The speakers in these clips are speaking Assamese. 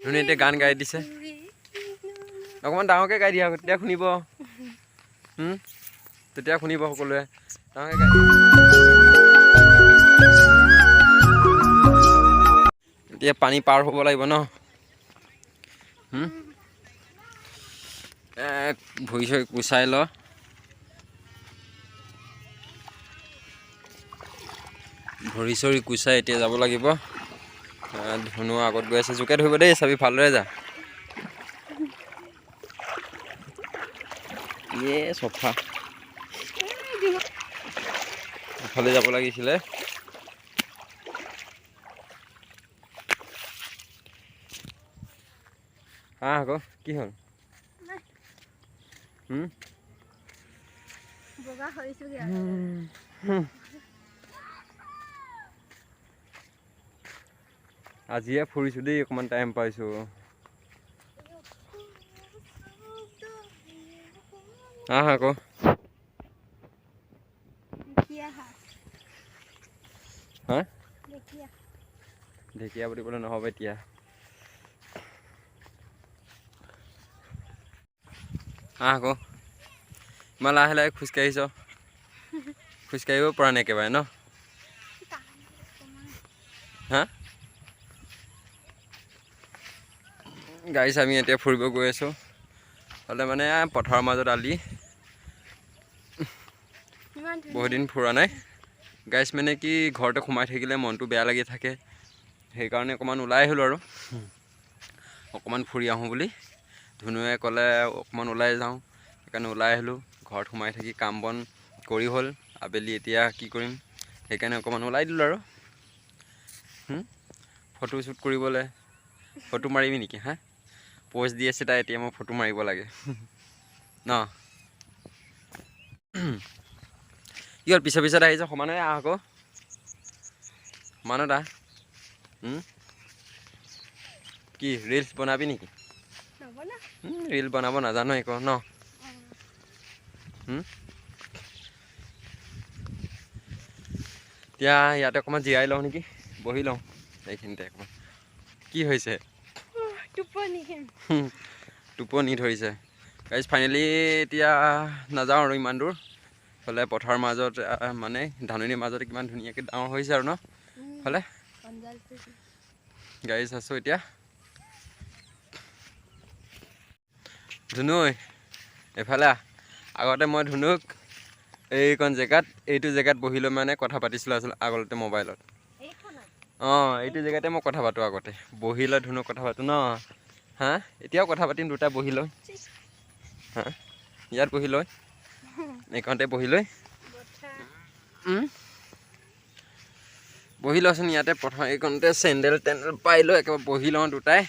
ধুনীয়াকৈ গান গাই দিছে অকণমান ডাঙৰকৈ গাই দিয়া তেতিয়া শুনিব তেতিয়া শুনিব সকলোৱে ডাঙৰকৈ গাই এতিয়া পানী পাৰ হ'ব লাগিব ন ভৰি চৰি কুচাই ল ভৰি চৰি কুচাই এতিয়া যাব লাগিব ধুনু আগত গৈ আছে জোকে ধৰিব দেই চাবি ভালদৰে যা ইয়ে চফা এফালে যাব লাগিছিলে আকৌ কি হ'ল আজিয়ে ফুৰিছোঁ দেই অকণমান টাইম পাইছোঁ আকৌ হা ঢেকীয়া বুলিবলৈ নহ'ব এতিয়া আকৌ ইমান লাহে লাহে খোজকাঢ়িছ খোজকাঢ়িব পৰা নাই একেবাৰে ন হা গাইছ আমি এতিয়া ফুৰিব গৈ আছোঁ হ'লে মানে পথাৰৰ মাজত আলি বহুত দিন ফুৰা নাই গাইছ মানে কি ঘৰতে সোমাই থাকিলে মনটো বেয়া লাগি থাকে সেইকাৰণে অকণমান ওলাই আহিলোঁ আৰু অকণমান ফুৰি আহোঁ বুলি ধুনুৱে ক'লে অকণমান ওলাই যাওঁ সেইকাৰণে ওলাই আহিলোঁ ঘৰত সোমাই থাকি কাম বন কৰি হ'ল আবেলি এতিয়া কি কৰিম সেইকাৰণে অকণমান ওলাই দিলোঁ আৰু ফটো শ্বুট কৰিবলৈ ফটো মাৰিবি নেকি হা প'ষ্ট দি আছে তাই এতিয়া মই ফটো মাৰিব লাগে ন কি হ'ল পিছত পিছত আহিছ সমানে আহ আকৌ সমানত আহ কি ৰিলচ বনাবি নেকি ৰিল বনাব নাজানো একো ন এতিয়া ইয়াতে অকণমান জিৰাই লওঁ নেকি বহি লওঁ এইখিনিতে অকণমান কি হৈছে টোপনি ধৰিছে গাইজ ফাইনেলি এতিয়া নাযাওঁ আৰু ইমান দূৰ হ'লে পথাৰৰ মাজত মানে ধাননিৰ মাজতে কিমান ধুনীয়াকৈ ডাঙৰ হৈছে আৰু ন হ'লে গাড়ী আছোঁ এতিয়া ধুনু এইফালে আগতে মই ধুনুক এইকণ জেগাত এইটো জেগাত বহি লৈ মানে কথা পাতিছিলোঁ আচলতে আগতে মোবাইলত এইটো জেগাতে মই কথা পাতোঁ আগতে বহি লৈ ধুনুক কথা পাতোঁ ন হা এতিয়াও কথা পাতিম দুটা বহি লৈ হা ইয়াত বহি লৈ এইকণতে বহি লৈ বহি লওঁচোন ইয়াতে প্ৰথম এইকণতে চেণ্ডেল টেণ্ডেল পাই লৈ একেবাৰে বহি লওঁ দুটাই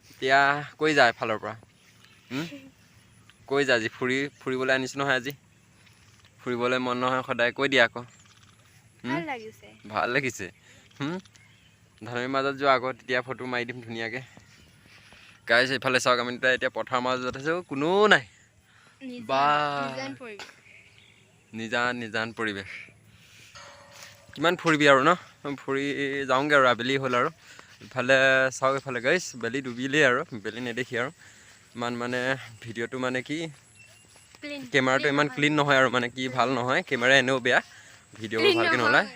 এতিয়া কৈ যায় এফালৰ পৰা কৈ যা আজি ফুৰিবলৈ আনিছোঁ নহয় আজি ফুৰিবলৈ মন নহয় সদায় কৈ দিয়া আকৌ ভাল লাগিছে ধাননিৰ মাজত যোৱা আকৌ তেতিয়া ফটো মাৰি দিম ধুনীয়াকৈ গাইছ এইফালে চাওক আমি এতিয়া পথাৰৰ মাজত আছোঁ কোনো নাই বা নিজান পৰিৱেশ কিমান ফুৰিবি আৰু ন ফুৰি যাওঁগৈ আৰু আবেলি হ'ল আৰু ইফালে চাওক এইফালে গাইছ বেলি ডুবিলেই আৰু বেলি নেদেখি আৰু ইমান মানে ভিডিঅ'টো মানে কি কেমেৰাটো ইমান ক্লিন নহয় আৰু মানে কি ভাল নহয় কেমেৰা এনেও বেয়া ভিডিঅ'বোৰ ভালকৈ নোলায়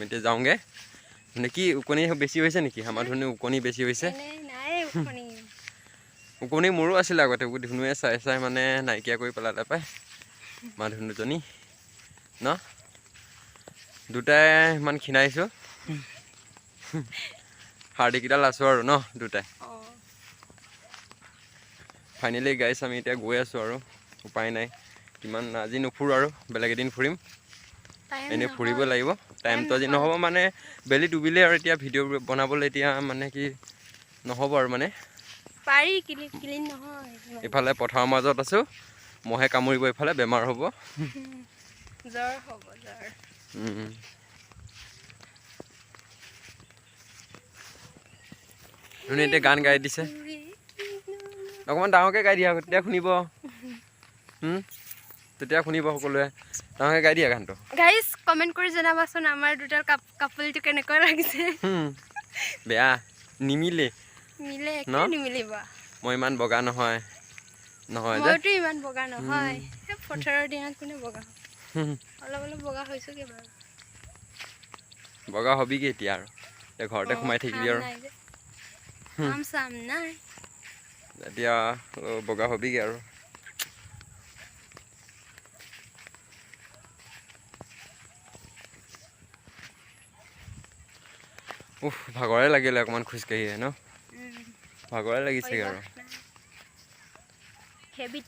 এতিয়া যাওঁগৈ মানে কি ওকণি বেছি হৈছে নেকি আমাৰ ধুনু ওকণি বেছি হৈছে ওকণি মোৰো আছিলে আগতে ধুনুৱে চাই চাই মানে নাইকিয়া কৰি পেলালে পাই মা ধুনুজনী ন দুটাই ইমান ক্ষীণাইছোঁ হাৰ্ডিকেইডাল আছোঁ আৰু ন দুটাই ফাইনেলি গাইছ আমি এতিয়া গৈ আছোঁ আৰু উপায় নাই কিমান আজি নুফুৰোঁ আৰু বেলেগ এদিন ফুৰিম এনেই ফুৰিব লাগিব টাইমটো আজি নহ'ব মানে বেলি ডুবিলে আৰু এতিয়া ভিডিঅ' বনাবলৈ এতিয়া মানে কি নহ'ব আৰু মানে ইফালে পথাৰৰ মাজত আছোঁ মহে কামুৰিব ইফালে বেমাৰ হ'ব ধুনীয়াকৈ গান গাই দিছে অকণমান ডাঙৰকৈ গাই দিয়া তেতিয়া শুনিব তেতিয়া শুনিব সকলোৱে ডাঙৰকৈ গাই দিয়া গানটো গাইজ কমেণ্ট কৰি জনাবাচোন আমাৰ দুটাৰ কাপলটো কেনেকুৱা লাগিছে বেয়া নিমিলে মিলে ন? কি নিমিলিব মই ইমান বগা নহয় নহয় যে মইতো ইমান বগা নহয় এই 18 দিনত কোনে বগা অলপ অলপ বগা হৈছো কি বাৰু বগা হবি কি এতিয়া আৰু এতিয়া ঘৰতে সোমাই থাকিবি আৰু কাম চাম নাই এতিয়া বগা হবিগে আৰু ভাগৰে লাগিলে অকণমান খোজকাঢ়িয়ে ন ভাগৰে লাগিছেগে আৰু হেবিট